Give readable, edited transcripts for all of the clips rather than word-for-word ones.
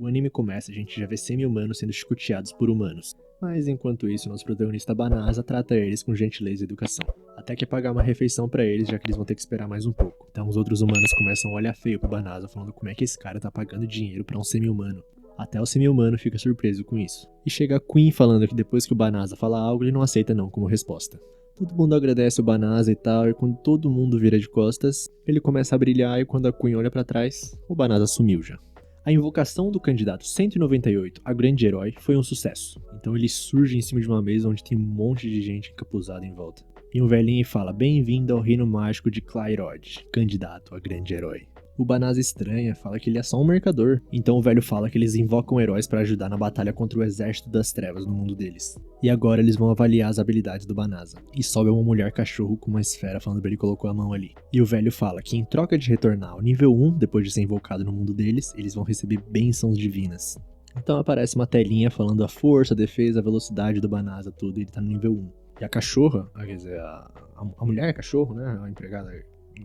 O anime começa, a gente já vê semi-humanos sendo chicoteados por humanos. Mas enquanto isso, nosso protagonista Banasa trata eles com gentileza e educação. Até que pagar uma refeição pra eles, já que eles vão ter que esperar mais um pouco. Então os outros humanos começam a olhar feio pro Banasa, falando como é que esse cara tá pagando dinheiro pra um semi-humano. Até o semi-humano fica surpreso com isso. E chega a Queen falando que depois que o Banasa fala algo, ele não aceita não como resposta. Todo mundo agradece o Banasa e tal, e quando todo mundo vira de costas, ele começa a brilhar e quando a Queen olha pra trás, o Banasa sumiu já. A invocação do candidato 198 a grande herói foi um sucesso. Então ele surge em cima de uma mesa onde tem um monte de gente encapuzada em volta. E um velhinho fala, bem-vindo ao reino mágico de Clairod, candidato a grande herói. O Banasa estranha, fala que ele é só um mercador. Então o velho fala que eles invocam heróis para ajudar na batalha contra o exército das trevas no mundo deles. E agora eles vão avaliar as habilidades do Banasa. E sobe uma mulher cachorro com uma esfera falando que ele colocou a mão ali. E o velho fala que em troca de retornar ao nível 1, depois de ser invocado no mundo deles, eles vão receber bênçãos divinas. Então aparece uma telinha falando a força, a defesa, a velocidade do Banasa, tudo, e ele tá no nível 1. E a cachorra, quer dizer, a mulher é cachorro, né? A empregada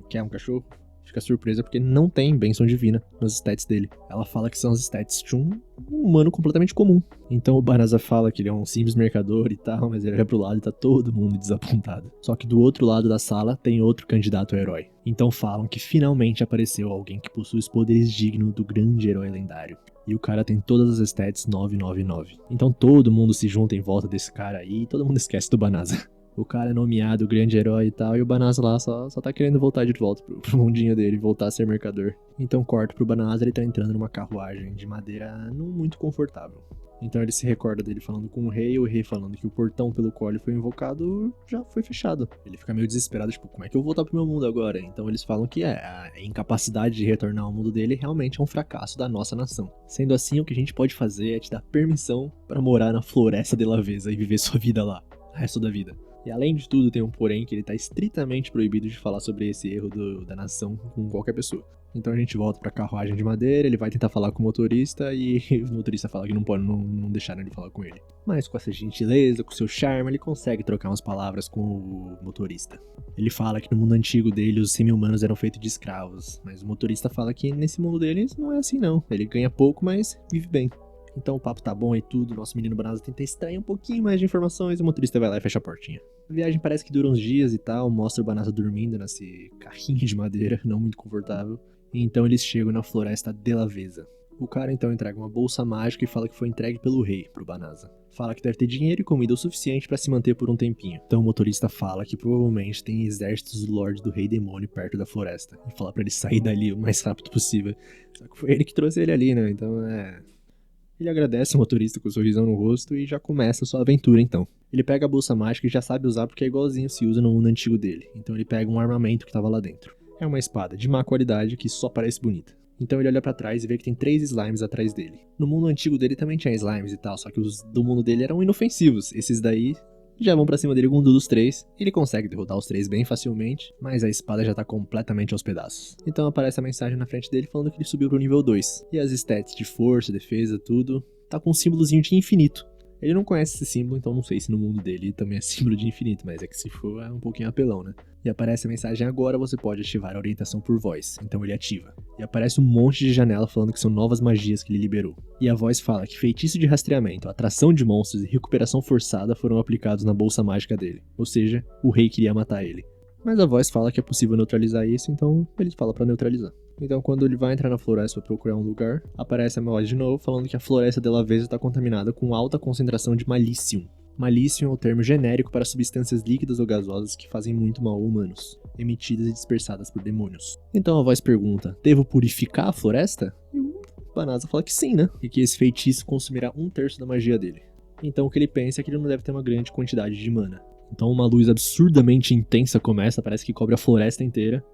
quer um cachorro. Fica surpresa porque não tem bênção divina nos stats dele. Ela fala que são os stats de um humano completamente comum. Então o Banasa fala que ele é um simples mercador e tal, mas ele olha pro lado e tá todo mundo desapontado. Só que do outro lado da sala tem outro candidato a herói. Então falam que finalmente apareceu alguém que possui os poderes dignos do grande herói lendário. E o cara tem todas as stats 999. Então todo mundo se junta em volta desse cara aí e todo mundo esquece do Banasa. O cara é nomeado o grande herói e tal, e o Banasa lá só tá querendo voltar de volta pro mundinho dele, voltar a ser mercador. Então corta pro Banasa, ele tá entrando numa carruagem de madeira não muito confortável. Então ele se recorda dele falando com o rei falando que o portão pelo qual ele foi invocado já foi fechado. Ele fica meio desesperado, tipo, como é que eu vou voltar pro meu mundo agora? Então eles falam que a incapacidade de retornar ao mundo dele realmente é um fracasso da nossa nação. Sendo assim, o que a gente pode fazer é te dar permissão pra morar na Floresta de Laveza e viver sua vida lá, o resto da vida. E além de tudo tem um porém que ele tá estritamente proibido de falar sobre esse erro da nação com qualquer pessoa. Então a gente volta pra carruagem de madeira, ele vai tentar falar com o motorista e o motorista fala que não pode, não deixaram ele falar com ele. Mas com essa gentileza, com seu charme, ele consegue trocar umas palavras com o motorista. Ele fala que no mundo antigo dele os semi-humanos eram feitos de escravos, mas o motorista fala que nesse mundo deles não é assim não. Ele ganha pouco, mas vive bem. Então o papo tá bom e tudo, nosso menino Banasa tenta extrair um pouquinho mais de informações e o motorista vai lá e fecha a portinha. A viagem parece que dura uns dias e tal, mostra o Banasa dormindo nesse carrinho de madeira, não muito confortável. E então eles chegam na Floresta de Laveza. O cara então entrega uma bolsa mágica e fala que foi entregue pelo rei pro Banasa. Fala que deve ter dinheiro e comida o suficiente pra se manter por um tempinho. Então o motorista fala que provavelmente tem exércitos do Lorde do Rei Demônio perto da floresta. E fala pra ele sair dali o mais rápido possível. Só que foi ele que trouxe ele ali, né? Então Ele agradece o motorista com um sorrisão no rosto e já começa a sua aventura então. Ele pega a bolsa mágica e já sabe usar porque é igualzinho se usa no mundo antigo dele. Então ele pega um armamento que tava lá dentro. É uma espada de má qualidade que só parece bonita. Então ele olha pra trás e vê que tem 3 slimes atrás dele. No mundo antigo dele também tinha slimes e tal, só que os do mundo dele eram inofensivos. Esses daí já vão pra cima dele com um dos 3. Ele consegue derrotar os 3 bem facilmente, mas a espada já tá completamente aos pedaços. Então aparece a mensagem na frente dele falando que ele subiu pro nível 2. E as stats de força, defesa, tudo, tá com um símbolozinho de infinito. Ele não conhece esse símbolo, então não sei se no mundo dele também é símbolo de infinito, mas é que se for é um pouquinho apelão, né? E aparece a mensagem agora você pode ativar a orientação por voz, então ele ativa. E aparece um monte de janela falando que são novas magias que ele liberou. E a voz fala que feitiço de rastreamento, atração de monstros e recuperação forçada foram aplicados na bolsa mágica dele. Ou seja, o rei queria matar ele. Mas a voz fala que é possível neutralizar isso, então ele fala pra neutralizar. Então quando ele vai entrar na floresta pra procurar um lugar, aparece a voz de novo falando que a floresta de Laveza está contaminada com alta concentração de malicium. Malicium é o termo genérico para substâncias líquidas ou gasosas que fazem muito mal a humanos, emitidas e dispersadas por demônios. Então a voz pergunta, devo purificar a floresta? E o Banasa fala que sim, né? E que esse feitiço consumirá 1/3 da magia dele. Então o que ele pensa é que ele não deve ter uma grande quantidade de mana. Então uma luz absurdamente intensa começa, parece que cobre a floresta inteira.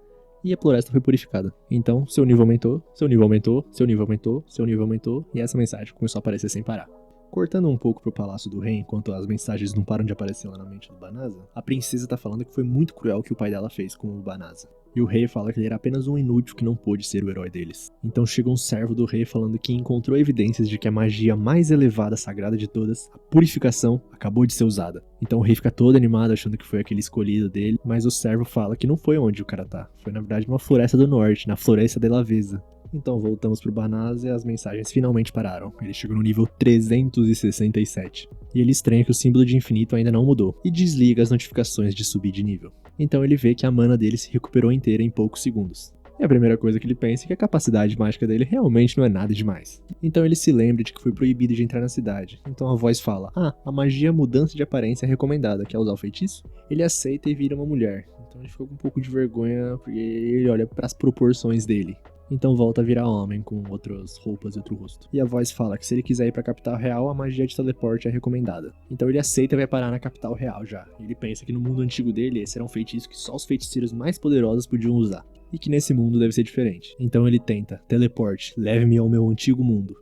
E a floresta foi purificada. Então, seu nível aumentou, seu nível aumentou, seu nível aumentou, seu nível aumentou, e essa mensagem começou a aparecer sem parar. Cortando um pouco pro Palácio do Rei, enquanto as mensagens não param de aparecer lá na mente do Banasa, a princesa tá falando que foi muito cruel o que o pai dela fez com o Banasa. E o rei fala que ele era apenas um inútil que não pôde ser o herói deles. Então chega um servo do rei falando que encontrou evidências de que a magia mais elevada, sagrada de todas, a purificação, acabou de ser usada. Então o rei fica todo animado achando que foi aquele escolhido dele, mas o servo fala que não foi onde o cara tá. Foi na verdade numa floresta do norte, na Floresta de Laveza. Então voltamos pro Banasa e as mensagens finalmente pararam. Ele chegou no nível 367. E ele estranha que o símbolo de infinito ainda não mudou, e desliga as notificações de subir de nível. Então ele vê que a mana dele se recuperou inteira em poucos segundos. E a primeira coisa que ele pensa é que a capacidade mágica dele realmente não é nada demais. Então ele se lembra de que foi proibido de entrar na cidade. Então a voz fala, a magia mudança de aparência é recomendada, quer usar o feitiço? Ele aceita e vira uma mulher. Então ele ficou com um pouco de vergonha porque ele olha para as proporções dele. Então volta a virar homem com outras roupas e outro rosto. E a voz fala que se ele quiser ir pra capital real, a magia de teleporte é recomendada. Então ele aceita e vai parar na capital real já. Ele pensa que no mundo antigo dele, esse era um feitiço que só os feiticeiros mais poderosos podiam usar. E que nesse mundo deve ser diferente. Então ele tenta, teleporte, leve-me ao meu antigo mundo.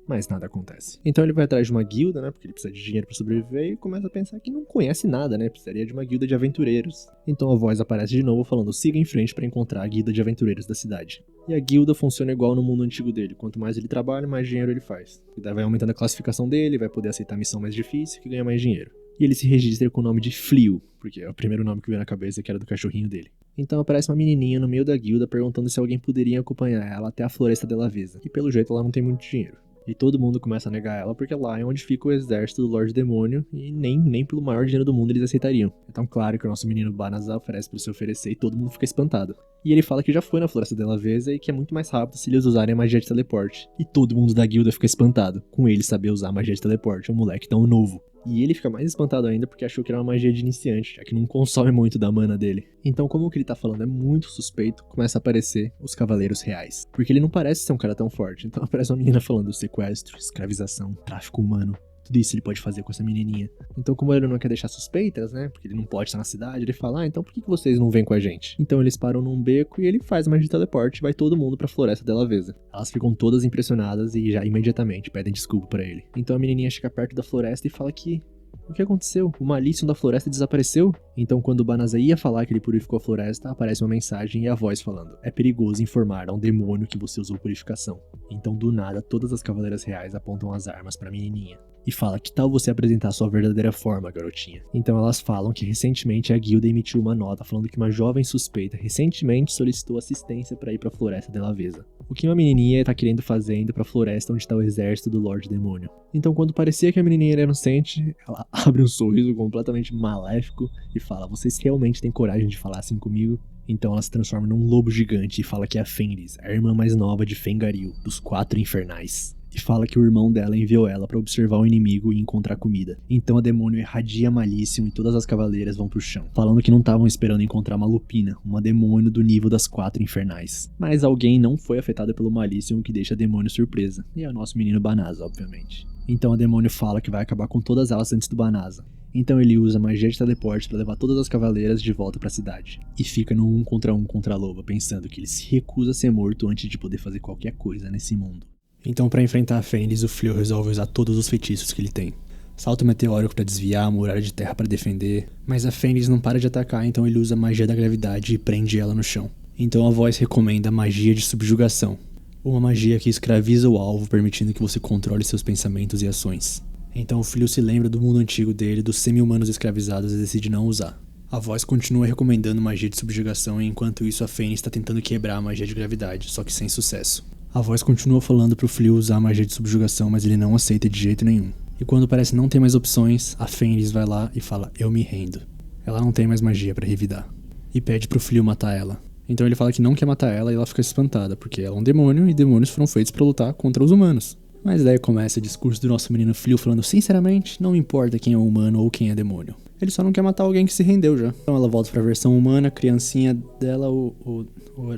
Mas nada acontece. Então ele vai atrás de uma guilda, né, porque ele precisa de dinheiro pra sobreviver, e começa a pensar que não conhece nada, né, precisaria de uma guilda de aventureiros. Então a voz aparece de novo falando, siga em frente pra encontrar a guilda de aventureiros da cidade. E a guilda funciona igual no mundo antigo dele, quanto mais ele trabalha, mais dinheiro ele faz. E daí vai aumentando a classificação dele, vai poder aceitar a missão mais difícil, que ganha mais dinheiro. E ele se registra com o nome de Fleo, porque é o primeiro nome que veio na cabeça, que era do cachorrinho dele. Então aparece uma menininha no meio da guilda perguntando se alguém poderia acompanhar ela até a Floresta de la Vesa. E pelo jeito ela não tem muito dinheiro. E todo mundo começa a negar ela porque lá é onde fica o exército do Lorde Demônio e nem pelo maior dinheiro do mundo eles aceitariam. Então claro que o nosso menino Banasa oferece pra se oferecer e todo mundo fica espantado. E ele fala que já foi na Floresta de la Vesa e que é muito mais rápido se eles usarem a magia de teleporte. E todo mundo da guilda fica espantado com ele saber usar a magia de teleporte, um moleque tão novo. E ele fica mais espantado ainda porque achou que era uma magia de iniciante, já que não consome muito da mana dele. Então, como o que ele tá falando é muito suspeito, começa a aparecer os Cavaleiros Reais. Porque ele não parece ser um cara tão forte. Então aparece uma menina falando sequestro, escravização, tráfico humano. Tudo isso ele pode fazer com essa menininha. Então, como ele não quer deixar suspeitas, né? Porque ele não pode estar na cidade, ele fala, então por que vocês não vêm com a gente? Então eles param num beco e ele faz magia de teleporte e vai todo mundo pra Floresta de la Vesa. Elas ficam todas impressionadas e já imediatamente pedem desculpa pra ele. Então a menininha chega perto da floresta e fala que... O que aconteceu? O Malício da floresta desapareceu? Então quando o Banasa ia falar que ele purificou a floresta, aparece uma mensagem e a voz falando, é perigoso informar a um demônio que você usou purificação. Então do nada, todas as cavaleiras reais apontam as armas pra menininha. E fala, que tal você apresentar sua verdadeira forma, garotinha? Então elas falam que recentemente a guilda emitiu uma nota falando que uma jovem suspeita recentemente solicitou assistência pra ir pra Floresta de la Vesa. O que uma menininha tá querendo fazer indo pra floresta onde tá o exército do Lorde Demônio. Então quando parecia que a menininha era inocente, ela abre um sorriso completamente maléfico e fala, vocês realmente têm coragem de falar assim comigo? Então ela se transforma num lobo gigante e fala que é a Fenris, a irmã mais nova de Fengaril, dos Quatro Infernais. E fala que o irmão dela enviou ela pra observar o inimigo e encontrar comida. Então a demônio irradia Malício e todas as cavaleiras vão pro chão, falando que não estavam esperando encontrar uma Lupina, uma demônio do nível das Quatro Infernais. Mas alguém não foi afetado pelo Malício, o que deixa a demônio surpresa. E é o nosso menino Banasa, obviamente. Então a demônio fala que vai acabar com todas elas antes do Banasa. Então ele usa magia de teleporte pra levar todas as cavaleiras de volta pra cidade. E fica no 1 contra a loba, pensando que ele se recusa a ser morto antes de poder fazer qualquer coisa nesse mundo. Então pra enfrentar a Fenris, o Fleo resolve usar todos os feitiços que ele tem. Salto meteórico pra desviar, a muralha de terra pra defender. Mas a Fenris não para de atacar, então ele usa a magia da gravidade e prende ela no chão. Então a voz recomenda a magia de subjugação. Uma magia que escraviza o alvo, permitindo que você controle seus pensamentos e ações. Então o Fleo se lembra do mundo antigo dele, dos semi-humanos escravizados e decide não usar. A voz continua recomendando magia de subjugação, e enquanto isso a Fenris está tentando quebrar a magia de gravidade, só que sem sucesso. A voz continua falando pro Fleo usar a magia de subjugação, mas ele não aceita de jeito nenhum. E quando parece não ter mais opções, a Fenris vai lá e fala, eu me rendo. Ela não tem mais magia pra revidar. E pede pro Fleo matar ela. Então ele fala que não quer matar ela e ela fica espantada, porque ela é um demônio e demônios foram feitos pra lutar contra os humanos. Mas daí começa o discurso do nosso menino Fleo falando, sinceramente, não importa quem é humano ou quem é demônio. Ele só não quer matar alguém que se rendeu já. Então ela volta pra versão humana, a criancinha dela,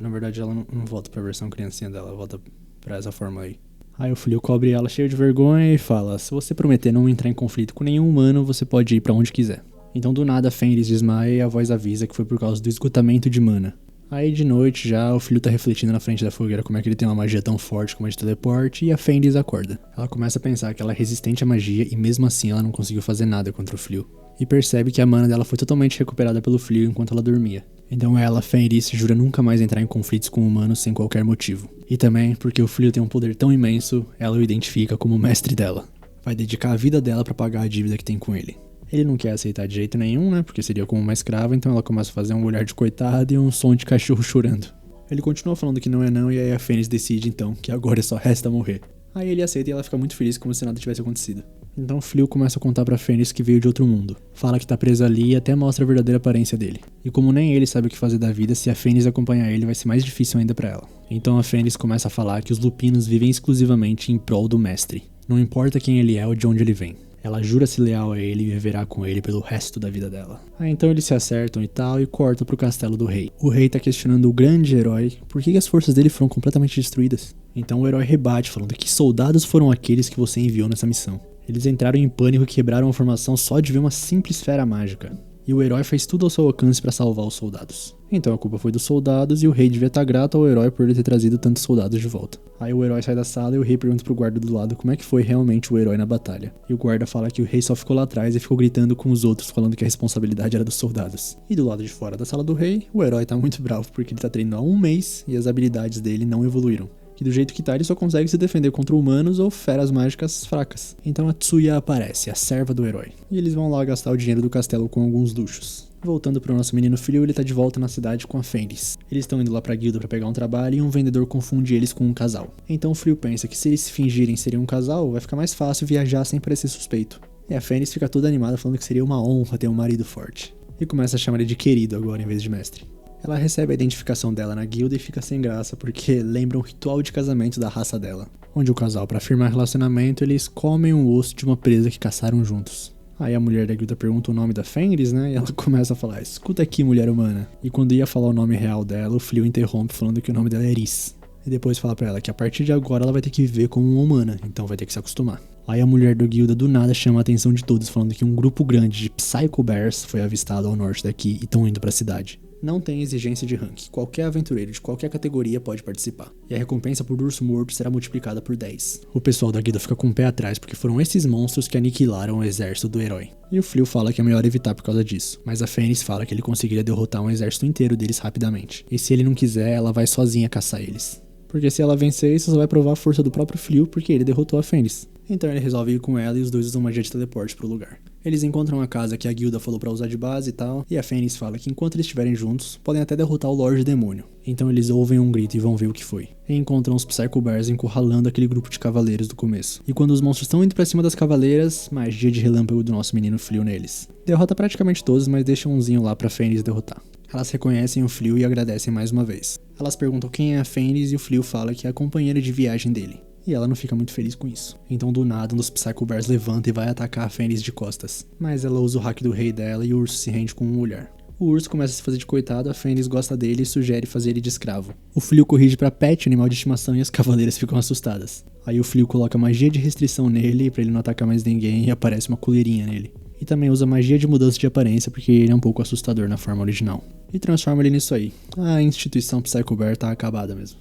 na verdade ela não volta pra versão criancinha dela, ela volta pra essa forma aí. Aí o Fleo cobre ela cheio de vergonha e fala, se você prometer não entrar em conflito com nenhum humano, você pode ir pra onde quiser. Então do nada a Fenris desmaia e a voz avisa que foi por causa do esgotamento de mana. Aí de noite já o Fleo tá refletindo na frente da fogueira como é que ele tem uma magia tão forte como a de teleporte, e a Fenris acorda. Ela começa a pensar que ela é resistente à magia e mesmo assim ela não conseguiu fazer nada contra o Fleo. E percebe que a mana dela foi totalmente recuperada pelo Fleo enquanto ela dormia. Então ela, Fenris, jura nunca mais entrar em conflitos com humanos sem qualquer motivo. E também porque o Fleo tem um poder tão imenso, ela o identifica como o mestre dela. Vai dedicar a vida dela pra pagar a dívida que tem com ele. Ele não quer aceitar de jeito nenhum, né, porque seria como uma escrava, então ela começa a fazer um olhar de coitada e um som de cachorro chorando. Ele continua falando que não é não, e aí a Fênix decide então que agora só resta morrer. Aí ele aceita e ela fica muito feliz como se nada tivesse acontecido. Então o Fleo começa a contar pra Fênix que veio de outro mundo. Fala que tá preso ali e até mostra a verdadeira aparência dele. E como nem ele sabe o que fazer da vida, se a Fênix acompanhar ele vai ser mais difícil ainda pra ela. Então a Fênix começa a falar que os lupinos vivem exclusivamente em prol do mestre. Não importa quem ele é ou de onde ele vem. Ela jura-se leal a ele e viverá com ele pelo resto da vida dela. Aí então eles se acertam e tal e cortam pro castelo do rei. O rei tá questionando o grande herói por que as forças dele foram completamente destruídas. Então o herói rebate falando que soldados foram aqueles que você enviou nessa missão. Eles entraram em pânico e quebraram a formação só de ver uma simples esfera mágica. E o herói fez tudo ao seu alcance para salvar os soldados. Então a culpa foi dos soldados e o rei devia estar grato ao herói por ele ter trazido tantos soldados de volta. Aí o herói sai da sala e o rei pergunta pro guarda do lado como é que foi realmente o herói na batalha. E o guarda fala que o rei só ficou lá atrás e ficou gritando com os outros falando que a responsabilidade era dos soldados. E do lado de fora da sala do rei, o herói tá muito bravo porque ele tá treinando há um mês e as habilidades dele não evoluíram. Que do jeito que tá ele só consegue se defender contra humanos ou feras mágicas fracas. Então a Tsuya aparece, a serva do herói. E eles vão lá gastar o dinheiro do castelo com alguns luxos. Voltando pro nosso menino Fleo, ele tá de volta na cidade com a Fênix. Eles estão indo lá pra guilda pra pegar um trabalho e um vendedor confunde eles com um casal. Então o Fleo pensa que se eles se fingirem serem um casal, vai ficar mais fácil viajar sem parecer suspeito. E a Fênix fica toda animada falando que seria uma honra ter um marido forte. E começa a chamar ele de querido agora em vez de mestre. Ela recebe a identificação dela na guilda e fica sem graça porque lembra um ritual de casamento da raça dela, onde o casal, para firmar relacionamento, eles comem o osso de uma presa que caçaram juntos. Aí a mulher da guilda pergunta o nome da Fenris, né, e ela começa a falar, escuta aqui, mulher humana. E quando ia falar o nome real dela, o Fleo interrompe falando que o nome dela é Eris. E depois fala pra ela que a partir de agora ela vai ter que viver como uma humana, então vai ter que se acostumar. Aí a mulher da guilda do nada chama a atenção de todos, falando que um grupo grande de Psycho Bears foi avistado ao norte daqui e estão indo pra cidade. Não tem exigência de rank, qualquer aventureiro de qualquer categoria pode participar, e a recompensa por urso morto será multiplicada por 10. O pessoal da guilda fica com o pé atrás porque foram esses monstros que aniquilaram o exército do herói. E o Fleo fala que é melhor evitar por causa disso, mas a Fênix fala que ele conseguiria derrotar um exército inteiro deles rapidamente, e se ele não quiser, ela vai sozinha caçar eles. Porque se ela vencer, isso só vai provar a força do próprio Fleo porque ele derrotou a Fênix. Então ele resolve ir com ela e os dois usam magia de teleporte pro lugar. Eles encontram a casa que a guilda falou pra usar de base e tal, e a Fênix fala que enquanto eles estiverem juntos, podem até derrotar o Lorde Demônio. Então eles ouvem um grito e vão ver o que foi. E encontram os Psycho Bears encurralando aquele grupo de cavaleiros do começo. E quando os monstros estão indo pra cima das cavaleiras, magia de relâmpago do nosso menino Fleo neles. Derrota praticamente todos, mas deixa umzinho lá pra Fênix derrotar. Elas reconhecem o Fleo e agradecem mais uma vez. Elas perguntam quem é a Fênix e o Fleo fala que é a companheira de viagem dele. E ela não fica muito feliz com isso. Então do nada um dos Psycho Bears levanta e vai atacar a Fênix de costas. Mas ela usa o hack do rei dela e o urso se rende com um olhar. O urso começa a se fazer de coitado, a Fênix gosta dele e sugere fazer ele de escravo. O Fleo corrige pra Pet, animal de estimação, e as cavaleiras ficam assustadas. Aí o Fleo coloca magia de restrição nele pra ele não atacar mais ninguém e aparece uma coleirinha nele. E também usa magia de mudança de aparência porque ele é um pouco assustador na forma original. E transforma ele nisso aí. A instituição Psycho Bear tá acabada mesmo.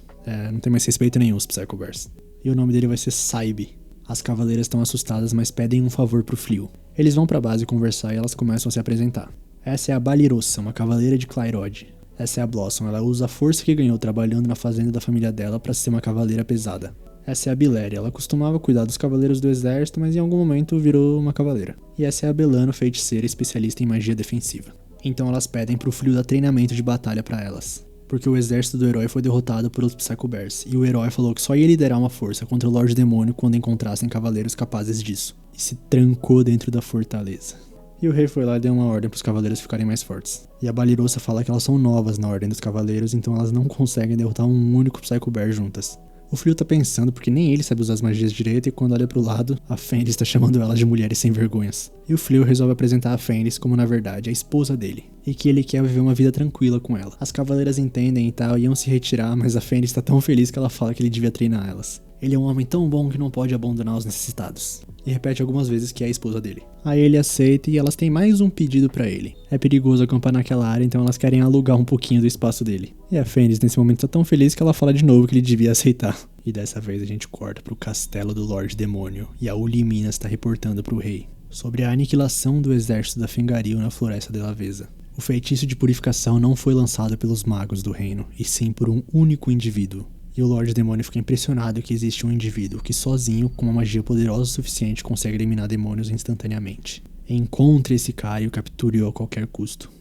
Não tem mais respeito nenhum os Psycho Bears. E o nome dele vai ser Saibe. As cavaleiras estão assustadas, mas pedem um favor pro Fleo. Eles vão pra base conversar e elas começam a se apresentar. Essa é a Balirossa, uma cavaleira de Clairod. Essa é a Blossom, ela usa a força que ganhou trabalhando na fazenda da família dela pra ser uma cavaleira pesada. Essa é a Biléria, ela costumava cuidar dos cavaleiros do exército, mas em algum momento virou uma cavaleira. E essa é a Belano, feiticeira especialista em magia defensiva. Então elas pedem pro Fleo dar treinamento de batalha pra elas. Porque o exército do herói foi derrotado por os Psycho Bears, e o herói falou que só ia liderar uma força contra o Lorde Demônio quando encontrassem cavaleiros capazes disso. E se trancou dentro da fortaleza. E o rei foi lá e deu uma ordem para os cavaleiros ficarem mais fortes. E a Balirossa fala que elas são novas na ordem dos cavaleiros, então elas não conseguem derrotar um único Psycho Bear juntas. O Fleo tá pensando porque nem ele sabe usar as magias direito e quando olha pro lado, a Fênix tá chamando ela de mulheres sem vergonhas. E o Fleo resolve apresentar a Fênix como na verdade a esposa dele, e que ele quer viver uma vida tranquila com ela. As cavaleiras entendem e tal, iam se retirar, mas a Fênix tá tão feliz que ela fala que ele devia treinar elas. Ele é um homem tão bom que não pode abandonar os necessitados. E repete algumas vezes que é a esposa dele. Aí ele aceita e elas têm mais um pedido pra ele. É perigoso acampar naquela área, então elas querem alugar um pouquinho do espaço dele. E a Fênix nesse momento tá tão feliz que ela fala de novo que ele devia aceitar. E dessa vez a gente corta pro castelo do Lorde Demônio e a Ulyminas tá reportando pro rei sobre a aniquilação do exército da Fengaril na Floresta de Laveza. O feitiço de purificação não foi lançado pelos magos do reino, e sim por um único indivíduo. E o Lorde Demônio fica impressionado que existe um indivíduo que sozinho, com uma magia poderosa o suficiente, consegue eliminar demônios instantaneamente. Encontre esse cara e o capture-o a qualquer custo.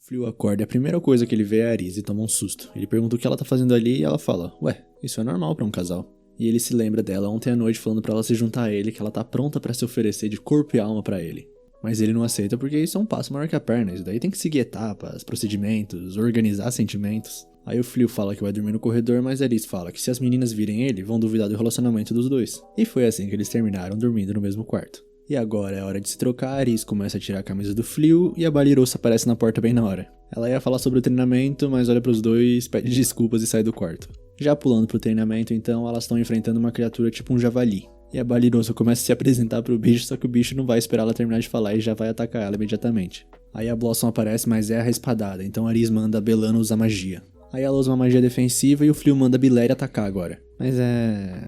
Flio acorda e a primeira coisa que ele vê é a Aris e toma um susto. Ele pergunta o que ela tá fazendo ali e ela fala, ué, isso é normal pra um casal. E ele se lembra dela ontem à noite falando pra ela se juntar a ele, que ela tá pronta pra se oferecer de corpo e alma pra ele. Mas ele não aceita porque isso é um passo maior que a perna, isso daí tem que seguir etapas, procedimentos, organizar sentimentos. Aí o Flio fala que vai dormir no corredor, mas a Aris fala que se as meninas virem ele, vão duvidar do relacionamento dos dois. E foi assim que eles terminaram dormindo no mesmo quarto. E agora é hora de se trocar, a Aris começa a tirar a camisa do Flio e a Balirosa aparece na porta bem na hora. Ela ia falar sobre o treinamento, mas olha pros dois, pede desculpas e sai do quarto. Já pulando pro treinamento então, elas estão enfrentando uma criatura tipo um javali. E a Balirosa começa a se apresentar pro bicho, só que o bicho não vai esperar ela terminar de falar e já vai atacar ela imediatamente. Aí a Blossom aparece, mas erra a espadada, então a Aris manda a Belano usar magia. Aí ela usa uma magia defensiva e o Flio manda a Biléria atacar agora. Mas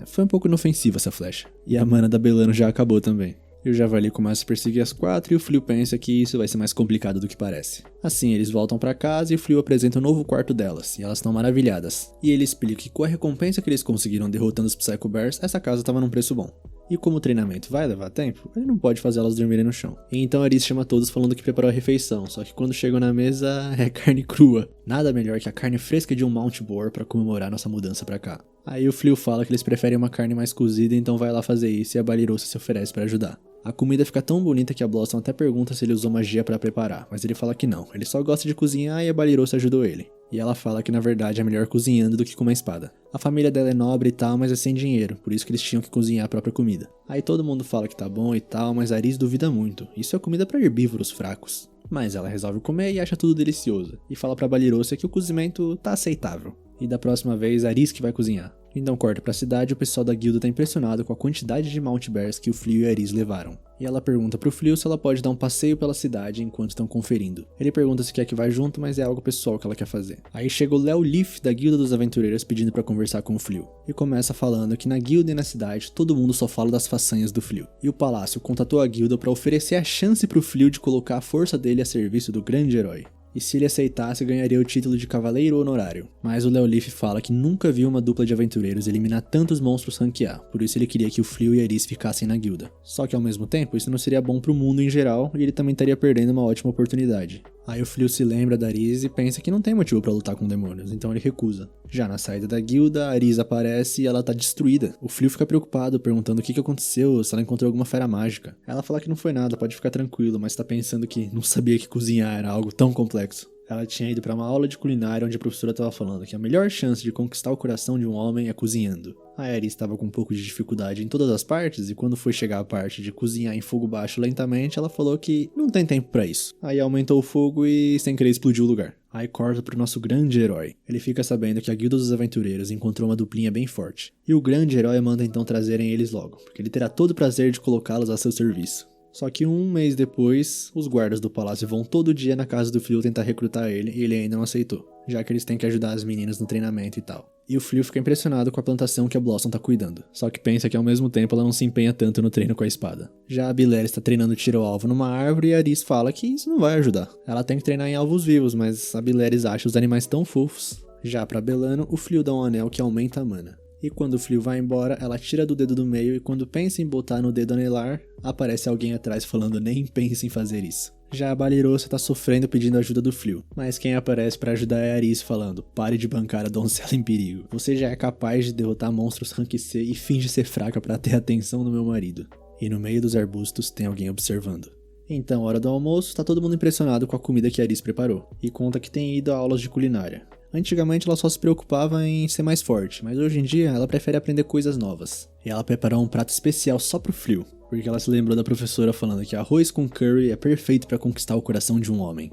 foi um pouco inofensiva essa flecha. E a mana da Belano já acabou também. E o Javali começa a perseguir as quatro e o Flio pensa que isso vai ser mais complicado do que parece. Assim, eles voltam pra casa e o Flio apresenta um novo quarto delas, e elas estão maravilhadas. E ele explica que com a recompensa que eles conseguiram derrotando os Psycho Bears, essa casa tava num preço bom. E como o treinamento vai levar tempo, ele não pode fazer elas dormirem no chão. E então Aris chama todos falando que preparou a refeição, só que quando chegam na mesa é carne crua. Nada melhor que a carne fresca de um Mount Boar pra comemorar nossa mudança pra cá. Aí o Flio fala que eles preferem uma carne mais cozida, então vai lá fazer isso e a Balirosa se oferece pra ajudar. A comida fica tão bonita que a Blossom até pergunta se ele usou magia pra preparar, mas ele fala que não, ele só gosta de cozinhar e a Balirosa ajudou ele. E ela fala que na verdade é melhor cozinhando do que com uma espada. A família dela é nobre e tal, mas é sem dinheiro, por isso que eles tinham que cozinhar a própria comida. Aí todo mundo fala que tá bom e tal, mas a Aris duvida muito, isso é comida pra herbívoros fracos. Mas ela resolve comer e acha tudo delicioso, e fala pra Balirosa que o cozimento tá aceitável. E da próxima vez, a Aris que vai cozinhar. Então corta pra cidade e o pessoal da guilda tá impressionado com a quantidade de Mount Bears que o Flio e a Aris levaram. E ela pergunta pro Flio se ela pode dar um passeio pela cidade enquanto estão conferindo. Ele pergunta se quer que vá junto, mas é algo pessoal que ela quer fazer. Aí chega o Léo Leaf da guilda dos aventureiros pedindo pra conversar com o Flio. E começa falando que na guilda e na cidade todo mundo só fala das façanhas do Flio. E o palácio contatou a guilda pra oferecer a chance pro Flio de colocar a força dele a serviço do grande herói. E se ele aceitasse, ganharia o título de Cavaleiro Honorário. Mas o Léo Leaf fala que nunca viu uma dupla de aventureiros eliminar tantos monstros rank A, por isso ele queria que o Flio e a Aris ficassem na guilda. Só que ao mesmo tempo, isso não seria bom pro mundo em geral, e ele também estaria perdendo uma ótima oportunidade. Aí o Flio se lembra da Aris e pensa que não tem motivo pra lutar com demônios, então ele recusa. Já na saída da guilda, a Aris aparece e ela tá destruída. O Flio fica preocupado, perguntando o que aconteceu, se ela encontrou alguma fera mágica. Ela fala que não foi nada, pode ficar tranquilo, mas tá pensando que não sabia que cozinhar era algo tão complexo. Ela tinha ido pra uma aula de culinária onde a professora tava falando que a melhor chance de conquistar o coração de um homem é cozinhando. A Aris estava com um pouco de dificuldade em todas as partes e quando foi chegar a parte de cozinhar em fogo baixo lentamente, ela falou que não tem tempo pra isso. Aí aumentou o fogo e sem querer explodiu o lugar. Aí corta pro nosso grande herói. Ele fica sabendo que a Guilda dos Aventureiros encontrou uma duplinha bem forte. E o grande herói manda então trazerem eles logo, porque ele terá todo o prazer de colocá-los a seu serviço. Só que um mês depois, os guardas do palácio vão todo dia na casa do Flio tentar recrutar ele e ele ainda não aceitou, já que eles têm que ajudar as meninas no treinamento e tal. E o Flio fica impressionado com a plantação que a Blossom tá cuidando, só que pensa que ao mesmo tempo ela não se empenha tanto no treino com a espada. Já a Biléria está treinando tiro ao alvo numa árvore e a Aris fala que isso não vai ajudar. Ela tem que treinar em alvos vivos, mas a Biléria acha os animais tão fofos. Já pra Belano, o Flio dá um anel que aumenta a mana. E quando o Flio vai embora, ela tira do dedo do meio e quando pensa em botar no dedo anelar, aparece alguém atrás falando nem pense em fazer isso. Já a Balirosa tá sofrendo pedindo ajuda do Flio, mas quem aparece pra ajudar é a Aris falando, pare de bancar a donzela em perigo. Você já é capaz de derrotar monstros rank C e finge ser fraca pra ter a atenção do meu marido. E no meio dos arbustos tem alguém observando. Então, hora do almoço, tá todo mundo impressionado com a comida que a Aris preparou, e conta que tem ido a aulas de culinária. Antigamente ela só se preocupava em ser mais forte, mas hoje em dia ela prefere aprender coisas novas. E ela preparou um prato especial só pro Flio, porque ela se lembrou da professora falando que arroz com curry é perfeito pra conquistar o coração de um homem.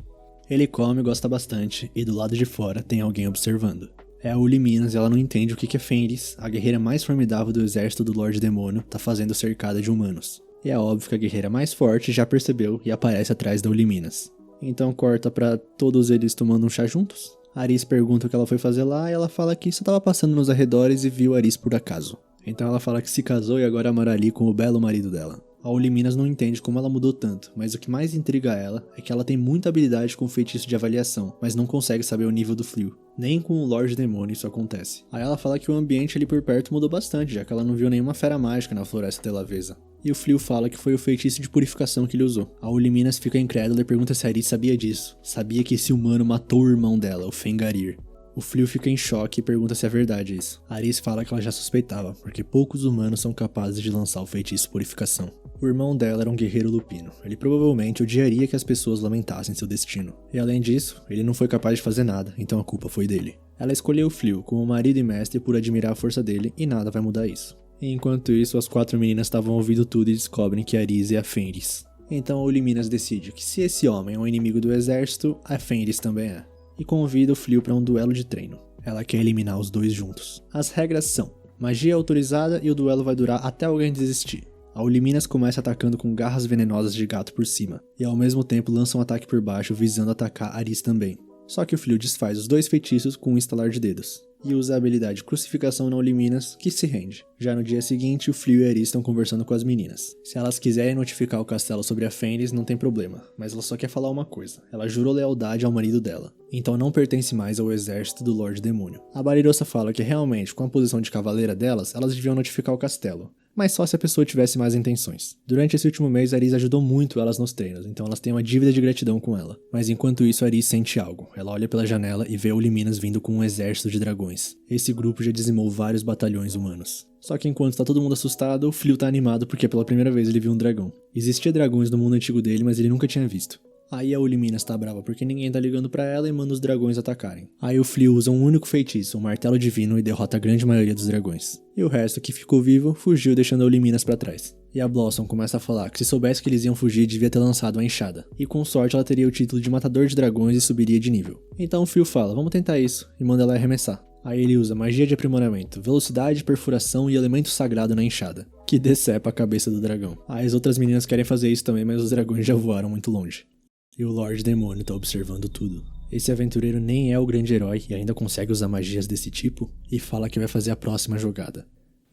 Ele come e gosta bastante, e do lado de fora tem alguém observando. É a Uli Minas e ela não entende o que a Fenris, a guerreira mais formidável do exército do Lorde Demônio, tá fazendo cercada de humanos. E é óbvio que a guerreira mais forte já percebeu e aparece atrás da Uli Minas. Então corta pra todos eles tomando um chá juntos. A Aris pergunta o que ela foi fazer lá e ela fala que só estava passando nos arredores e viu a Aris por acaso. Então ela fala que se casou e agora mora ali com o belo marido dela. A Uli Minas não entende como ela mudou tanto, mas o que mais intriga ela é que ela tem muita habilidade com feitiço de avaliação, mas não consegue saber o nível do Flio. Nem com o Lorde Demônio isso acontece. Aí ela fala que o ambiente ali por perto mudou bastante, já que ela não viu nenhuma fera mágica na Floresta Telavesa. E o Flio fala que foi o feitiço de purificação que ele usou. A Uliminas fica incrédula e pergunta se a Aris sabia disso. Sabia que esse humano matou o irmão dela, o Fengarir. O Flio fica em choque e pergunta se é verdade isso. A Aris fala que ela já suspeitava, porque poucos humanos são capazes de lançar o feitiço purificação. O irmão dela era um guerreiro lupino. Ele provavelmente odiaria que as pessoas lamentassem seu destino. E além disso, ele não foi capaz de fazer nada, então a culpa foi dele. Ela escolheu o Flio como marido e mestre por admirar a força dele e nada vai mudar isso. E enquanto isso, as 4 meninas estavam ouvindo tudo e descobrem que Aris é a Fenris. Então a Uliminas decide que se esse homem é um inimigo do exército, a Fenris também é. E convida o Flio para um duelo de treino. Ela quer eliminar os dois juntos. As regras são: magia autorizada e o duelo vai durar até alguém desistir. A Uliminas começa atacando com garras venenosas de gato por cima, e ao mesmo tempo lança um ataque por baixo visando atacar Aris também. Só que o Flio desfaz os 2 feitiços com um estalar de dedos, e usa a habilidade Crucificação na Uliminas, que se rende. Já no dia seguinte, o Flio e a Aris estão conversando com as meninas. Se elas quiserem notificar o castelo sobre a Fenris, não tem problema, mas ela só quer falar uma coisa: ela jurou lealdade ao marido dela, então não pertence mais ao exército do Lorde Demônio. A Balirosa fala que realmente, com a posição de cavaleira delas, elas deviam notificar o castelo, mas só se a pessoa tivesse mais intenções. Durante esse último mês, Aris ajudou muito elas nos treinos, então elas têm uma dívida de gratidão com ela. Mas enquanto isso, Aris sente algo. Ela olha pela janela e vê Uliminas vindo com um exército de dragões. Esse grupo já dizimou vários batalhões humanos. Só que enquanto tá todo mundo assustado, o Flio tá animado porque pela primeira vez ele viu um dragão. Existia dragões no mundo antigo dele, mas ele nunca tinha visto. Aí a Uliminas tá brava porque ninguém tá ligando pra ela e manda os dragões atacarem. Aí o Flio usa um único feitiço, um martelo divino, e derrota a grande maioria dos dragões. E o resto que ficou vivo, fugiu deixando a Uliminas pra trás. E a Blossom começa a falar que se soubesse que eles iam fugir, devia ter lançado a enxada. E com sorte ela teria o título de matador de dragões e subiria de nível. Então o Flio fala: vamos tentar isso, e manda ela arremessar. Aí ele usa magia de aprimoramento, velocidade, perfuração e elemento sagrado na enxada, que decepa a cabeça do dragão. Aí as outras meninas querem fazer isso também, mas os dragões já voaram muito longe. E o Lorde Demônio tá observando tudo. Esse aventureiro nem é o grande herói e ainda consegue usar magias desse tipo, e fala que vai fazer a próxima jogada.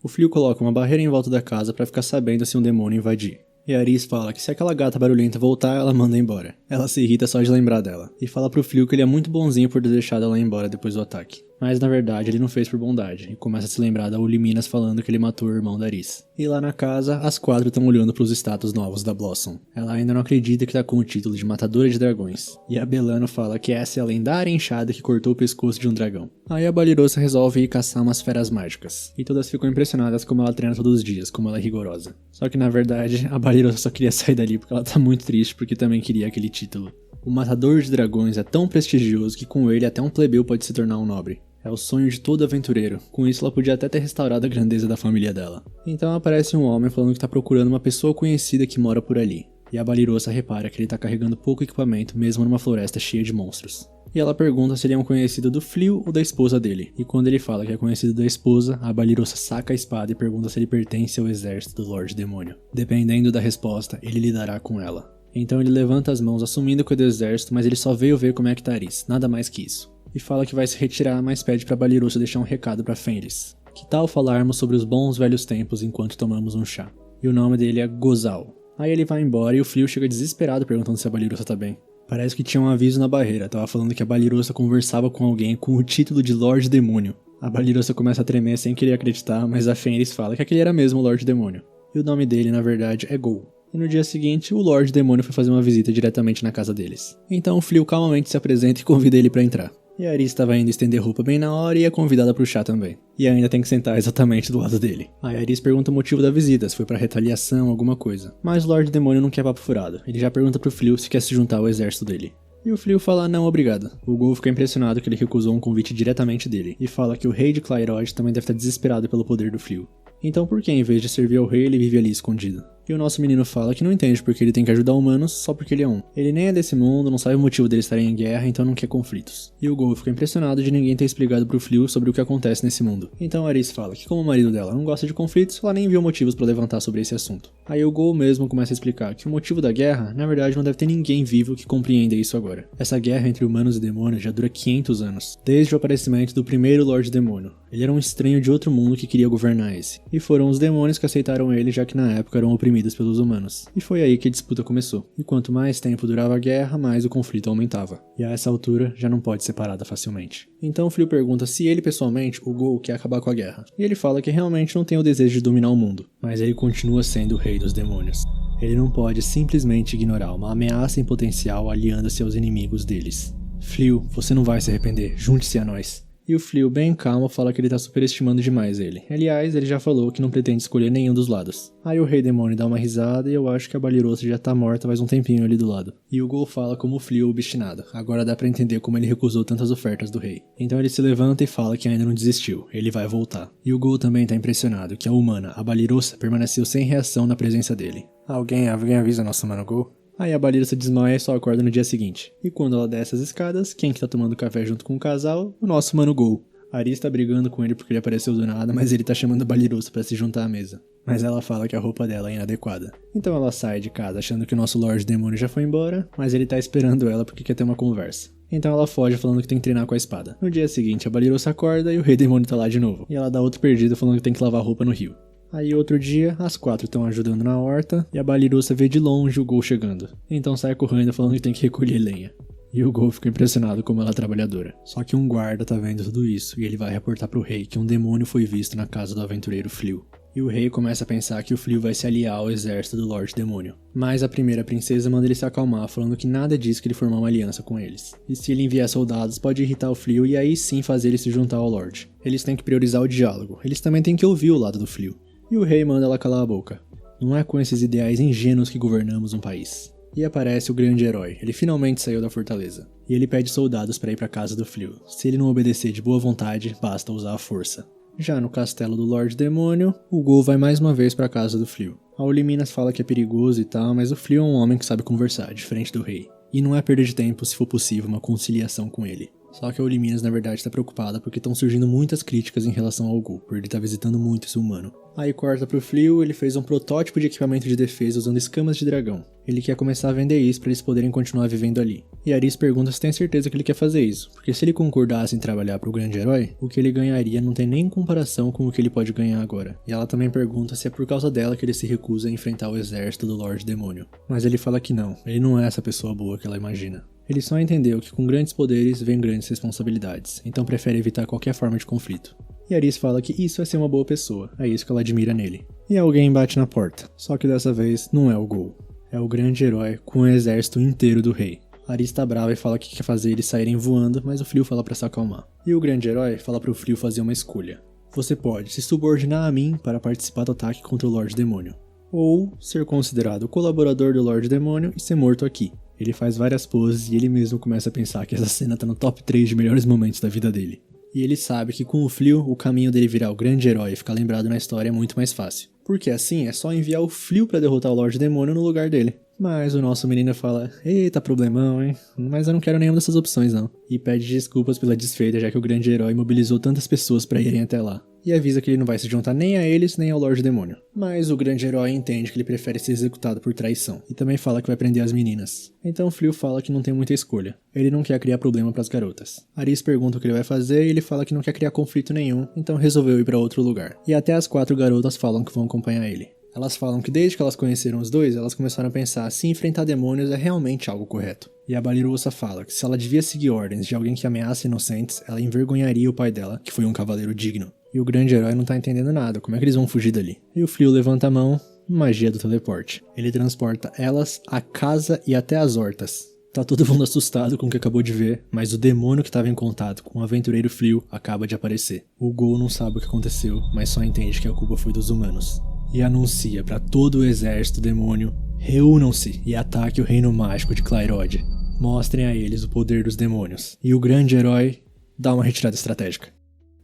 O Flio coloca uma barreira em volta da casa pra ficar sabendo se um demônio invadir. E a Aris fala que se aquela gata barulhenta voltar, ela manda embora. Ela se irrita só de lembrar dela, e fala pro Flio que ele é muito bonzinho por ter deixado ela ir embora depois do ataque. Mas na verdade ele não fez por bondade, e começa a se lembrar da Uliminas falando que ele matou o irmão da Aris. E lá na casa, as 4 estão olhando pros status novos da Blossom. Ela ainda não acredita que tá com o título de matadora de dragões. E a Belano fala que essa é a lendária enxada que cortou o pescoço de um dragão. Aí a Balirosa resolve ir caçar umas feras mágicas. E todas ficam impressionadas como ela treina todos os dias, como ela é rigorosa. Só que na verdade, a Balirosa só queria sair dali porque ela tá muito triste porque também queria aquele título. O matador de dragões é tão prestigioso que com ele até um plebeu pode se tornar um nobre. É o sonho de todo aventureiro, com isso ela podia até ter restaurado a grandeza da família dela. Então aparece um homem falando que tá procurando uma pessoa conhecida que mora por ali. E a Balirosa repara que ele tá carregando pouco equipamento mesmo numa floresta cheia de monstros. E ela pergunta se ele é um conhecido do Flio ou da esposa dele. E quando ele fala que é conhecido da esposa, a Balirosa saca a espada e pergunta se ele pertence ao exército do Lorde Demônio. Dependendo da resposta, ele lidará com ela. Então ele levanta as mãos assumindo que é do exército, mas ele só veio ver como é que tá Aris, nada mais que isso. E fala que vai se retirar, mas pede pra Balirosa deixar um recado pra Fenris. Que tal falarmos sobre os bons velhos tempos enquanto tomamos um chá? E o nome dele é Gozal. Aí ele vai embora e o Flio chega desesperado perguntando se a Balirosa tá bem. Parece que tinha um aviso na barreira, tava falando que a Balirosa conversava com alguém com o título de Lorde Demônio. A Balirosa começa a tremer sem querer acreditar, mas a Fenris fala que aquele era mesmo o Lorde Demônio. E o nome dele, na verdade, é Gol. E no dia seguinte, o Lorde Demônio foi fazer uma visita diretamente na casa deles. Então o Flio calmamente se apresenta e convida ele pra entrar. E a Aris estava indo estender roupa bem na hora e é convidada pro chá também. E ainda tem que sentar exatamente do lado dele. Aí a Aris pergunta o motivo da visita, se foi pra retaliação, alguma coisa. Mas o Lorde Demônio não quer papo furado. Ele já pergunta pro Flio se quer se juntar ao exército dele. E o Flio fala não, obrigado. O Gol fica impressionado que ele recusou um convite diretamente dele. E fala que o rei de Clairod também deve estar desesperado pelo poder do Flio. Então por que, em vez de servir ao rei, ele vive ali escondido? E o nosso menino fala que não entende porque ele tem que ajudar humanos só porque ele é um. Ele nem é desse mundo, não sabe o motivo deles estarem em guerra, então não quer conflitos. E o Gol fica impressionado de ninguém ter explicado pro Flio sobre o que acontece nesse mundo. Então a Aris fala que como o marido dela não gosta de conflitos, ela nem viu motivos pra levantar sobre esse assunto. Aí o Gol mesmo começa a explicar que o motivo da guerra, na verdade não deve ter ninguém vivo que compreenda isso agora. Essa guerra entre humanos e demônios já dura 500 anos, desde o aparecimento do primeiro Lorde Demônio. Ele era um estranho de outro mundo que queria governar esse. E foram os demônios que aceitaram ele, já que na época eram oprimidos oprimidos pelos humanos. E foi aí que a disputa começou. E quanto mais tempo durava a guerra, mais o conflito aumentava. E a essa altura, já não pode ser parada facilmente. Então Flio pergunta se ele pessoalmente, o Gol, quer acabar com a guerra. E ele fala que realmente não tem o desejo de dominar o mundo, mas ele continua sendo o rei dos demônios. Ele não pode simplesmente ignorar uma ameaça em potencial aliando-se aos inimigos deles. Flio, você não vai se arrepender, junte-se a nós. E o Flio, bem calmo, fala que ele tá superestimando demais ele. Aliás, ele já falou que não pretende escolher nenhum dos lados. Aí o Rei Demônio dá uma risada e eu acho que a Balirosa já tá morta faz um tempinho ali do lado. E o Gol fala como o Flio é obstinado. Agora dá pra entender como ele recusou tantas ofertas do rei. Então ele se levanta e fala que ainda não desistiu, ele vai voltar. E o Gol também tá impressionado que a humana, a Balirosa, permaneceu sem reação na presença dele. Alguém avisa nosso mano Gol? Aí a Balirosa desmaia e só acorda no dia seguinte. E quando ela desce as escadas, quem que tá tomando café junto com o casal? O nosso mano Gol. Aris tá brigando com ele porque ele apareceu do nada, mas ele tá chamando a Balirosa pra se juntar à mesa. Mas ela fala que a roupa dela é inadequada. Então ela sai de casa achando que o nosso Lorde Demônio já foi embora, mas ele tá esperando ela porque quer ter uma conversa. Então ela foge falando que tem que treinar com a espada. No dia seguinte a Balirosa acorda e o Rei Demônio tá lá de novo. E ela dá outro perdido falando que tem que lavar roupa no rio. Aí outro dia, as 4 estão ajudando na horta e a Balirosa vê de longe o Gol chegando. Então sai correndo falando que tem que recolher lenha. E o Gol fica impressionado como ela é trabalhadora. Só que um guarda tá vendo tudo isso e ele vai reportar pro rei que um demônio foi visto na casa do aventureiro Flio. E o rei começa a pensar que o Flio vai se aliar ao exército do Lorde Demônio. Mas a primeira princesa manda ele se acalmar, falando que nada diz que ele formar uma aliança com eles. E se ele enviar soldados, pode irritar o Flio e aí sim fazer ele se juntar ao Lorde. Eles têm que priorizar o diálogo, eles também têm que ouvir o lado do Flio. E o rei manda ela calar a boca. Não é com esses ideais ingênuos que governamos um país. E aparece o grande herói, ele finalmente saiu da fortaleza. E ele pede soldados para ir para casa do Flio. Se ele não obedecer de boa vontade, basta usar a força. Já no castelo do Lorde Demônio, o Gol vai mais uma vez para casa do Flio. A Oliminas fala que é perigoso e tal, mas o Flio é um homem que sabe conversar, diferente do rei. E não é perda de tempo se for possível uma conciliação com ele. Só que a Oliminas na verdade está preocupada porque estão surgindo muitas críticas em relação ao Gol, por ele estar visitando muito esse humano. Aí corta pro Flio, ele fez um protótipo de equipamento de defesa usando escamas de dragão. Ele quer começar a vender isso para eles poderem continuar vivendo ali. E Aris pergunta se tem certeza que ele quer fazer isso, porque se ele concordasse em trabalhar pro grande herói, o que ele ganharia não tem nem comparação com o que ele pode ganhar agora. E ela também pergunta se é por causa dela que ele se recusa a enfrentar o exército do Lorde Demônio. Mas ele fala que não, ele não é essa pessoa boa que ela imagina. Ele só entendeu que com grandes poderes vem grandes responsabilidades, então prefere evitar qualquer forma de conflito. E Aris fala que isso é ser uma boa pessoa, é isso que ela admira nele. E alguém bate na porta, só que dessa vez não é o Gol. É o grande herói com o exército inteiro do rei. Aris tá brava e fala que quer fazer eles saírem voando, mas o Flio fala pra se acalmar. E o grande herói fala pro Flio fazer uma escolha. Você pode se subordinar a mim para participar do ataque contra o Lorde Demônio, ou ser considerado colaborador do Lorde Demônio e ser morto aqui. Ele faz várias poses e ele mesmo começa a pensar que essa cena tá no top 3 de melhores momentos da vida dele. E ele sabe que com o Flio, o caminho dele virar o grande herói e ficar lembrado na história é muito mais fácil. Porque assim é só enviar o Flio pra derrotar o Lorde Demônio no lugar dele. Mas o nosso menino fala, eita problemão, hein? Mas eu não quero nenhuma dessas opções não. E pede desculpas pela desfeita, já que o grande herói mobilizou tantas pessoas pra irem até lá. E avisa que ele não vai se juntar nem a eles, nem ao Lorde Demônio. Mas o grande herói entende que ele prefere ser executado por traição. E também fala que vai prender as meninas. Então Flio fala que não tem muita escolha. Ele não quer criar problema pras garotas. Aris pergunta o que ele vai fazer e ele fala que não quer criar conflito nenhum, então resolveu ir pra outro lugar. E até as 4 garotas falam que vão acompanhar ele. Elas falam que desde que elas conheceram os dois, elas começaram a pensar se enfrentar demônios é realmente algo correto. E a Balirosa fala que se ela devia seguir ordens de alguém que ameaça inocentes, ela envergonharia o pai dela, que foi um cavaleiro digno. E o grande herói não tá entendendo nada, como é que eles vão fugir dali? E o Flio levanta a mão, magia do teleporte. Ele transporta elas, a casa e até as hortas. Tá todo mundo assustado com o que acabou de ver, mas o demônio que estava em contato com o aventureiro Flio acaba de aparecer. O Gol não sabe o que aconteceu, mas só entende que a culpa foi dos humanos. E anuncia para todo o exército demônio, reúnam-se e ataque o reino mágico de Clairod. Mostrem a eles o poder dos demônios. E o grande herói dá uma retirada estratégica.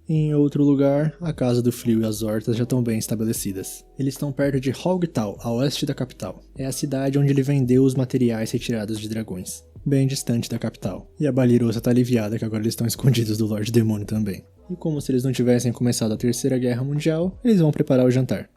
Em outro lugar, a casa do Flio e as hortas já estão bem estabelecidas. Eles estão perto de Hogtal, a oeste da capital. É a cidade onde ele vendeu os materiais retirados de dragões, bem distante da capital. E a Balirosa tá aliviada que agora eles estão escondidos do Lorde Demônio também. E como se eles não tivessem começado a Terceira Guerra Mundial, eles vão preparar o jantar.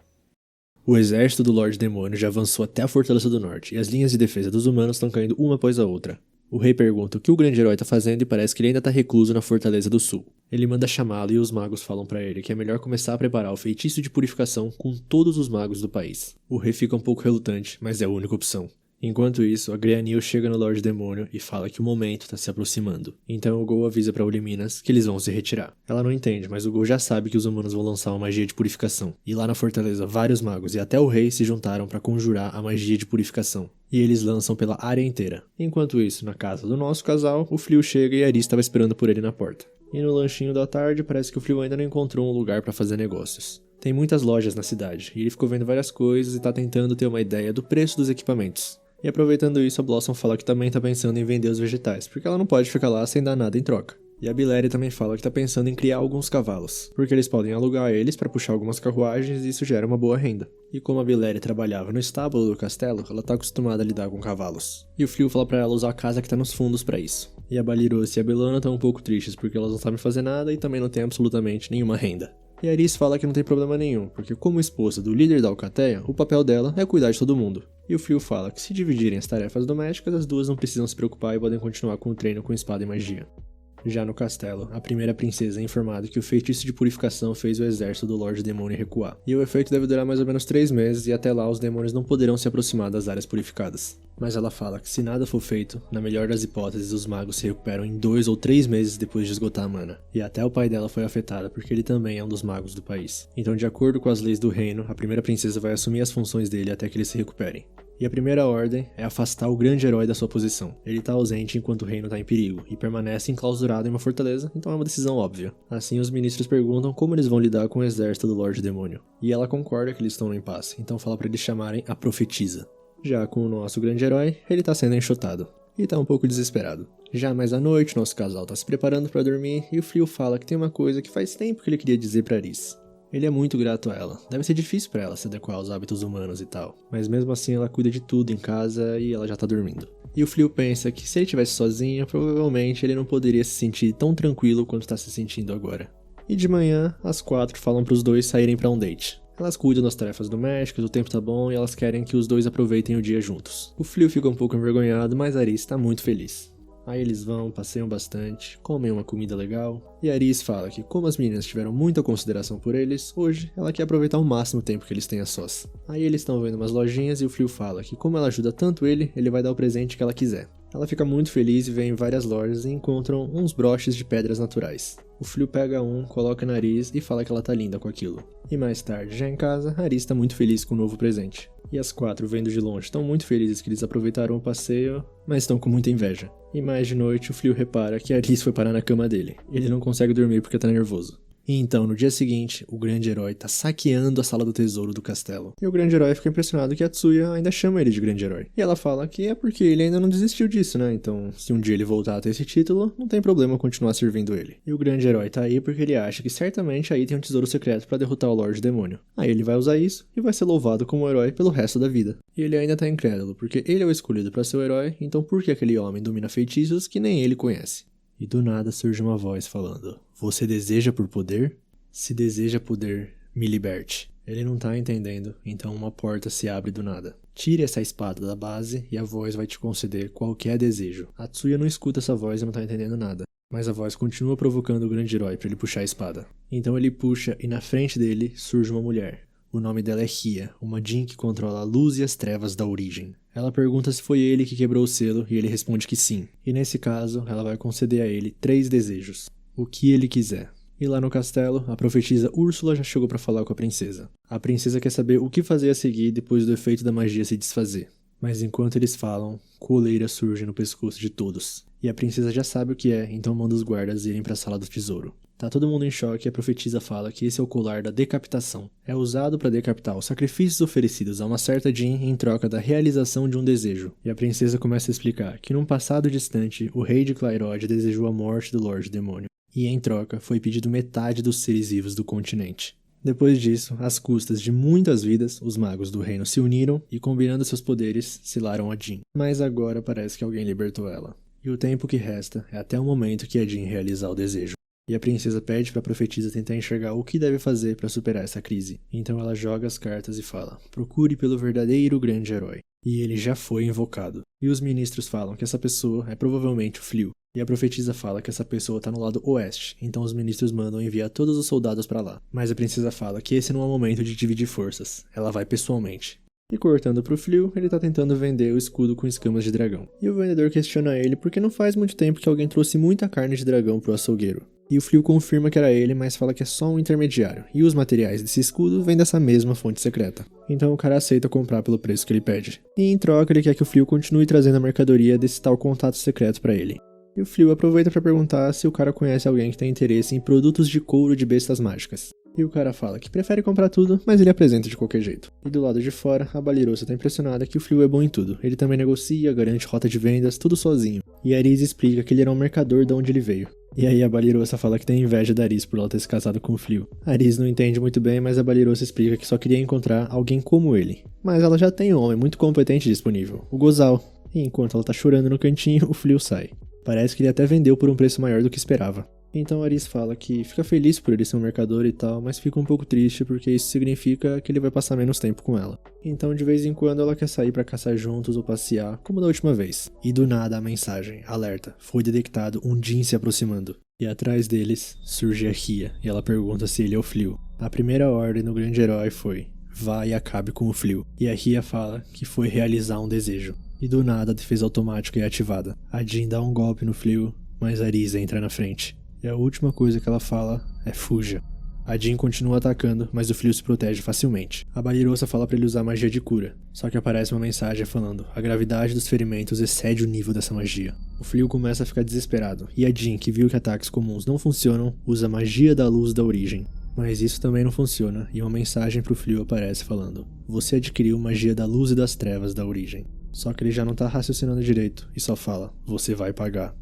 O exército do Lorde Demônio já avançou até a Fortaleza do Norte, e as linhas de defesa dos humanos estão caindo uma após a outra. O rei pergunta o que o grande herói tá fazendo e parece que ele ainda tá recluso na Fortaleza do Sul. Ele manda chamá-lo e os magos falam pra ele que é melhor começar a preparar o feitiço de purificação com todos os magos do país. O rei fica um pouco relutante, mas é a única opção. Enquanto isso, a Greanil chega no Lorde Demônio e fala que o momento tá se aproximando. Então o Gol avisa pra Oliminas que eles vão se retirar. Ela não entende, mas o Gol já sabe que os humanos vão lançar uma magia de purificação. E lá na fortaleza, vários magos e até o rei se juntaram pra conjurar a magia de purificação. E eles lançam pela área inteira. Enquanto isso, na casa do nosso casal, o Flio chega e a Aris estava esperando por ele na porta. E no lanchinho da tarde, parece que o Flio ainda não encontrou um lugar pra fazer negócios. Tem muitas lojas na cidade, e ele ficou vendo várias coisas e tá tentando ter uma ideia do preço dos equipamentos. E aproveitando isso, a Blossom fala que também tá pensando em vender os vegetais, porque ela não pode ficar lá sem dar nada em troca. E a Bilere também fala que tá pensando em criar alguns cavalos, porque eles podem alugar eles pra puxar algumas carruagens e isso gera uma boa renda. E como a Bilere trabalhava no estábulo do castelo, ela tá acostumada a lidar com cavalos. E o Flio fala pra ela usar a casa que tá nos fundos pra isso. E a Baliros e a Belana estão um pouco tristes porque elas não sabem fazer nada e também não têm absolutamente nenhuma renda. E a Aris fala que não tem problema nenhum, porque como esposa do líder da Alcateia, o papel dela é cuidar de todo mundo. E o Flio fala que se dividirem as tarefas domésticas, as duas não precisam se preocupar e podem continuar com o treino com espada e magia. Já no castelo, a primeira princesa é informada que o feitiço de purificação fez o exército do Lorde Demônio recuar. E o efeito deve durar mais ou menos 3 meses e até lá os demônios não poderão se aproximar das áreas purificadas. Mas ela fala que se nada for feito, na melhor das hipóteses os magos se recuperam em 2 ou 3 meses depois de esgotar a mana. E até o pai dela foi afetado porque ele também é um dos magos do país. Então de acordo com as leis do reino, a primeira princesa vai assumir as funções dele até que eles se recuperem. E a primeira ordem é afastar o grande herói da sua posição. Ele está ausente enquanto o reino está em perigo, e permanece enclausurado em uma fortaleza, então é uma decisão óbvia. Assim, os ministros perguntam como eles vão lidar com o exército do Lorde Demônio. E ela concorda que eles estão no impasse, então fala para eles chamarem a Profetisa. Já com o nosso grande herói, ele está sendo enxotado. E tá um pouco desesperado. Já mais à noite, nosso casal tá se preparando para dormir, e o Flio fala que tem uma coisa que faz tempo que ele queria dizer pra Aris. Ele é muito grato a ela. Deve ser difícil pra ela se adequar aos hábitos humanos e tal. Mas mesmo assim ela cuida de tudo em casa e ela já tá dormindo. E o Flio pensa que se ele estivesse sozinho, provavelmente ele não poderia se sentir tão tranquilo quanto tá se sentindo agora. E de manhã, as 4 falam pros dois saírem pra um date. Elas cuidam das tarefas domésticas, o tempo tá bom e elas querem que os dois aproveitem o dia juntos. O Flio fica um pouco envergonhado, mas a Aris tá muito feliz. Aí eles vão, passeiam bastante, comem uma comida legal, e a Aris fala que como as meninas tiveram muita consideração por eles, hoje ela quer aproveitar o máximo tempo que eles têm a sós. Aí eles estão vendo umas lojinhas e o Flio fala que como ela ajuda tanto ele vai dar o presente que ela quiser. Ela fica muito feliz e vê em várias lojas e encontram uns broches de pedras naturais. O Flio pega um, coloca na Aris e fala que ela tá linda com aquilo. E mais tarde, já em casa, a Aris tá muito feliz com o novo presente. E as 4, vendo de longe, estão muito felizes que eles aproveitaram o passeio, mas estão com muita inveja. E mais de noite, o Flio repara que a Aris foi parar na cama dele. Ele não consegue dormir porque tá nervoso. E então, no dia seguinte, o grande herói tá saqueando a sala do tesouro do castelo. E o grande herói fica impressionado que a Tsuya ainda chama ele de grande herói. E ela fala que é porque ele ainda não desistiu disso, né? Então, se um dia ele voltar a ter esse título, não tem problema continuar servindo ele. E o grande herói tá aí porque ele acha que certamente aí tem um tesouro secreto pra derrotar o Lorde Demônio. Aí ele vai usar isso e vai ser louvado como herói pelo resto da vida. E ele ainda tá incrédulo, porque ele é o escolhido pra ser o herói, então por que aquele homem domina feitiços que nem ele conhece? E do nada surge uma voz falando: "Você deseja por poder? Se deseja poder, me liberte." Ele não tá entendendo, então uma porta se abre do nada. Tire essa espada da base e a voz vai te conceder qualquer desejo. A Tsuya não escuta essa voz e não tá entendendo nada. Mas a voz continua provocando o grande herói pra ele puxar a espada. Então ele puxa e na frente dele surge uma mulher. O nome dela é Ria, uma Jin que controla a luz e as trevas da origem. Ela pergunta se foi ele que quebrou o selo e ele responde que sim. E nesse caso, ela vai conceder a ele 3 desejos. O que ele quiser. E lá no castelo, a profetisa Úrsula já chegou pra falar com a princesa. A princesa quer saber o que fazer a seguir depois do efeito da magia se desfazer. Mas enquanto eles falam, coleira surge no pescoço de todos. E a princesa já sabe o que é, então manda os guardas irem pra sala do tesouro. Tá todo mundo em choque e a profetisa fala que esse é o colar da decapitação. É usado para decapitar os sacrifícios oferecidos a uma certa Jin em troca da realização de um desejo. E a princesa começa a explicar que num passado distante, o rei de Clairod desejou a morte do Lorde Demônio. E em troca, foi pedido metade dos seres vivos do continente. Depois disso, às custas de muitas vidas, os magos do reino se uniram e, combinando seus poderes, selaram a Jin. Mas agora parece que alguém libertou ela. E o tempo que resta é até o momento que a Jin realizar o desejo. E a princesa pede pra profetisa tentar enxergar o que deve fazer pra superar essa crise. Então ela joga as cartas e fala: procure pelo verdadeiro grande herói. E ele já foi invocado. E os ministros falam que essa pessoa é provavelmente o Flio. E a profetisa fala que essa pessoa tá no lado oeste, então os ministros mandam enviar todos os soldados pra lá. Mas a princesa fala que esse não é o momento de dividir forças, ela vai pessoalmente. E cortando pro Flio, ele tá tentando vender o escudo com escamas de dragão. E o vendedor questiona ele porque não faz muito tempo que alguém trouxe muita carne de dragão pro açougueiro. E o Flio confirma que era ele, mas fala que é só um intermediário, e os materiais desse escudo vêm dessa mesma fonte secreta. Então o cara aceita comprar pelo preço que ele pede. E em troca ele quer que o Flio continue trazendo a mercadoria desse tal contato secreto pra ele. E o Flio aproveita pra perguntar se o cara conhece alguém que tem interesse em produtos de couro de bestas mágicas. E o cara fala que prefere comprar tudo, mas ele apresenta de qualquer jeito. E do lado de fora, a Balirosa tá impressionada que o Flio é bom em tudo. Ele também negocia, garante rota de vendas, tudo sozinho. E Aris explica que ele era um mercador de onde ele veio. E aí a Balirosa fala que tem inveja da Aris por ela ter se casado com o Flio. Aris não entende muito bem, mas a Balirosa explica que só queria encontrar alguém como ele. Mas ela já tem um homem muito competente disponível, o Gozal. E enquanto ela tá chorando no cantinho, o Flio sai. Parece que ele até vendeu por um preço maior do que esperava. Então Aris fala que fica feliz por ele ser um mercador e tal, mas fica um pouco triste porque isso significa que ele vai passar menos tempo com ela. Então de vez em quando ela quer sair pra caçar juntos ou passear, como da última vez. E do nada a mensagem: alerta, foi detectado um Jin se aproximando. E atrás deles surge a Ria, e ela pergunta se ele é o Flio. A primeira ordem do grande herói foi: vá e acabe com o Flio. E a Ria fala que foi realizar um desejo. E do nada a defesa automática é ativada. A Jin dá um golpe no Flio, mas Aris entra na frente. E a última coisa que ela fala é fuja. A Jin continua atacando, mas o Flio se protege facilmente. A Balirosa fala pra ele usar magia de cura, só que aparece uma mensagem falando: a gravidade dos ferimentos excede o nível dessa magia. O Flio começa a ficar desesperado, e a Jin, que viu que ataques comuns não funcionam, usa magia da luz da origem. Mas isso também não funciona, e uma mensagem pro Flio aparece falando: você adquiriu magia da luz e das trevas da origem. Só que ele já não tá raciocinando direito, e só fala: você vai pagar.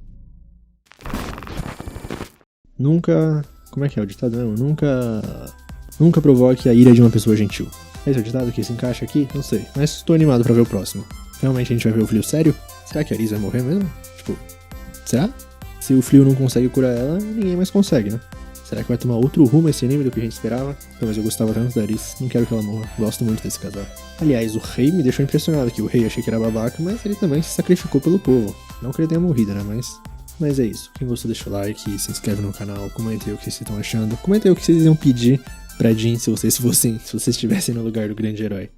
Nunca... Como é que é o ditado mesmo? Nunca provoque a ira de uma pessoa gentil. Esse é o ditado que se encaixa aqui? Não sei. Mas tô animado pra ver o próximo. Realmente a gente vai ver o Flio sério? Será que a Aris vai morrer mesmo? Tipo, será? Se o Flio não consegue curar ela, ninguém mais consegue, né? Será que vai tomar outro rumo esse anime do que a gente esperava? Não, mas eu gostava tanto da Aris. Não quero que ela morra. Gosto muito desse casal. Aliás, o rei me deixou impressionado aqui. O rei achei que era babaca, mas ele também se sacrificou pelo povo. Não que ele tenha morrido, né? Mas é isso. Quem gostou deixa o like, se inscreve no canal, comente aí o que vocês estão achando. Comente aí o que vocês iam pedir pra Jin se vocês estivessem no lugar do grande herói.